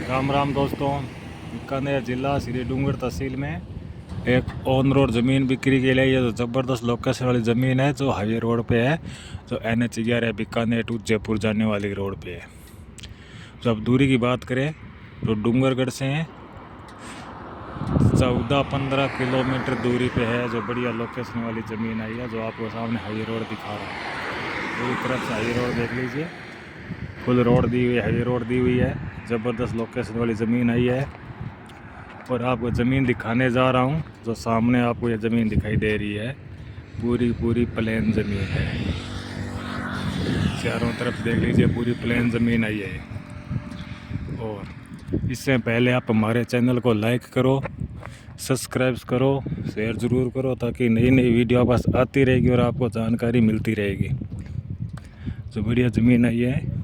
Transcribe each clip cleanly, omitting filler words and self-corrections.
राम राम दोस्तों। बीकानेर जिला श्री डूंगर तहसील में एक ऑन रोड ज़मीन बिक्री के लिए ये जो ज़बरदस्त लोकेशन वाली ज़मीन है जो हाईवे रोड पे है, जो NH 11 है बीकानेर टू जयपुर जाने वाली रोड पे है। जब दूरी की बात करें तो डूंगरगढ़ से 14-15 किलोमीटर दूरी पे है। जो बढ़िया लोकेशन वाली ज़मीन आई है जो आपको सामने हाईवे रोड दिखा रहा है। पूरी तरफ से हाईवे रोड देख लीजिए, फुल रोड दी हुई है, हाईवे रोड दी हुई है। ज़बरदस्त लोकेशन वाली ज़मीन आई है और आपको ज़मीन दिखाने जा रहा हूँ। जो सामने आपको ये ज़मीन दिखाई दे रही है पूरी प्लेन ज़मीन है। चारों तरफ देख लीजिए, पूरी प्लेन ज़मीन आई है। और इससे पहले आप हमारे चैनल को लाइक करो, सब्सक्राइब करो, शेयर ज़रूर करो ताकि नई नई वीडियो आपके पास आती रहेगी और आपको जानकारी मिलती रहेगी। जो बढ़िया ज़मीन आई है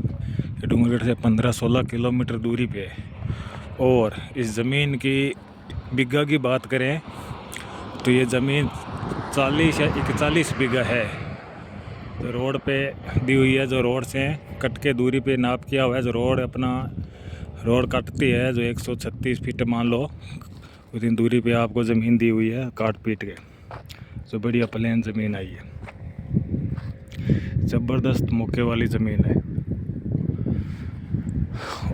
ये डूंगरगढ़ से 15-16 किलोमीटर दूरी पे है। और इस ज़मीन की बीघा की बात करें तो ये ज़मीन 40 या 41 बीघा है। जो रोड पे दी हुई है, जो रोड से कट के दूरी पे नाप किया हुआ है। जो रोड काटती है जो 136 फीट मान लो, उतनी दूरी पे आपको ज़मीन दी हुई है काट पीट के। जो बढ़िया प्लेन ज़मीन आई है, ज़बरदस्त मौके वाली ज़मीन है।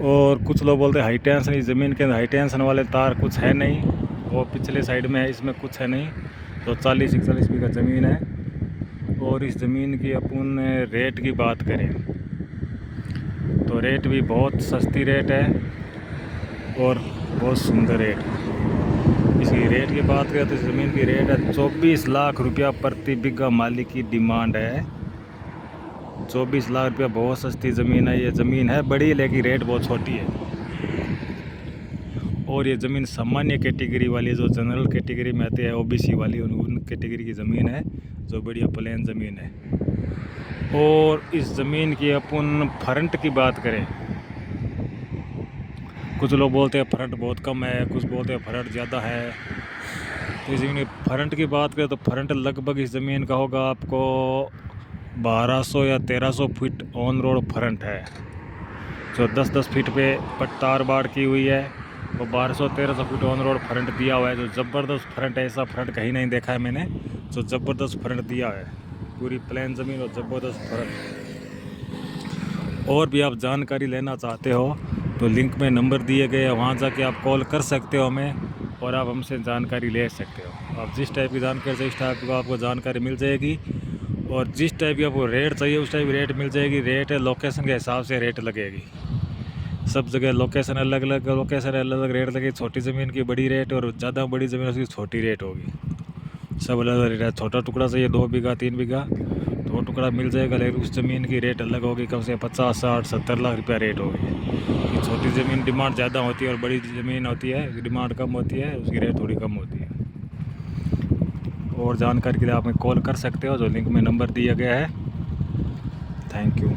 और कुछ लोग बोलते हैं हाई टेंशन, इस ज़मीन के अंदर हाई टेंशन वाले तार कुछ है नहीं, वो पिछले साइड में है, इसमें कुछ है नहीं। तो 40-41 बीघा ज़मीन है। और इस ज़मीन की अपन रेट की बात करें तो रेट भी बहुत सस्ती रेट है और बहुत सुंदर रेट। इसकी रेट की बात करें तो इस ज़मीन की रेट है 24 लाख रुपया प्रति बीघा मालिक की डिमांड है। 24 लाख रुपया बहुत सस्ती ज़मीन है। ये ज़मीन है बड़ी लेकिन रेट बहुत छोटी है। और ये ज़मीन सामान्य कैटेगरी वाली, जो जनरल कैटेगरी में आती है OBC वाली, उन कैटेगरी की ज़मीन है। जो बढ़िया प्लेन ज़मीन है। और इस ज़मीन की अपन फ्रंट की बात करें, कुछ लोग बोलते हैं फ्रंट बहुत कम है, कुछ बोलते हैं फ्रंट ज़्यादा है। तो इस ज़मीन की फ्रंट की बात करें तो फ्रंट लगभग इस ज़मीन का होगा आपको 1200 या 1300 फीट ऑन रोड फ्रंट है। जो 10-10 फीट पे तार बाड़ की हुई है वो 1200-1300 फीट ऑन रोड फ्रंट दिया हुआ है। जो ज़बरदस्त फ्रंट है, ऐसा फ्रंट कहीं नहीं देखा है मैंने। जो ज़बरदस्त फ्रंट दिया है, पूरी प्लेन ज़मीन और ज़बरदस्त फ्रंट। और भी आप जानकारी लेना चाहते हो तो लिंक में नंबर दिए गए हैं, वहाँ जाके आप कॉल कर सकते हो हमें और आप हमसे जानकारी ले सकते हो। आप जिस टाइप की जानकारी चाहिए उस टाइप की आपको जानकारी मिल जाएगी। और जिस टाइप की आपको रेट चाहिए उस टाइप की रेट मिल जाएगी। रेट है लोकेशन के हिसाब से रेट लगेगी। सब जगह लोकेशन अलग अलग रेट लगेगी। छोटी ज़मीन की बड़ी रेट और ज़्यादा बड़ी ज़मीन उसकी छोटी रेट होगी। सब अलग अलग रेट है। छोटा टुकड़ा चाहिए 2 बीघा 3 बीघा तो टुकड़ा मिल जाएगा, लेकिन उस ज़मीन की रेट अलग होगी। कम से 50-60-70 लाख रुपया रेट होगी। छोटी ज़मीन डिमांड ज़्यादा होती है और बड़ी ज़मीन होती है डिमांड कम होती है, उसकी रेट थोड़ी कम होती है। और जानकारी के लिए आप हमें कॉल कर सकते हो, जो लिंक में नंबर दिया गया है। Thank you.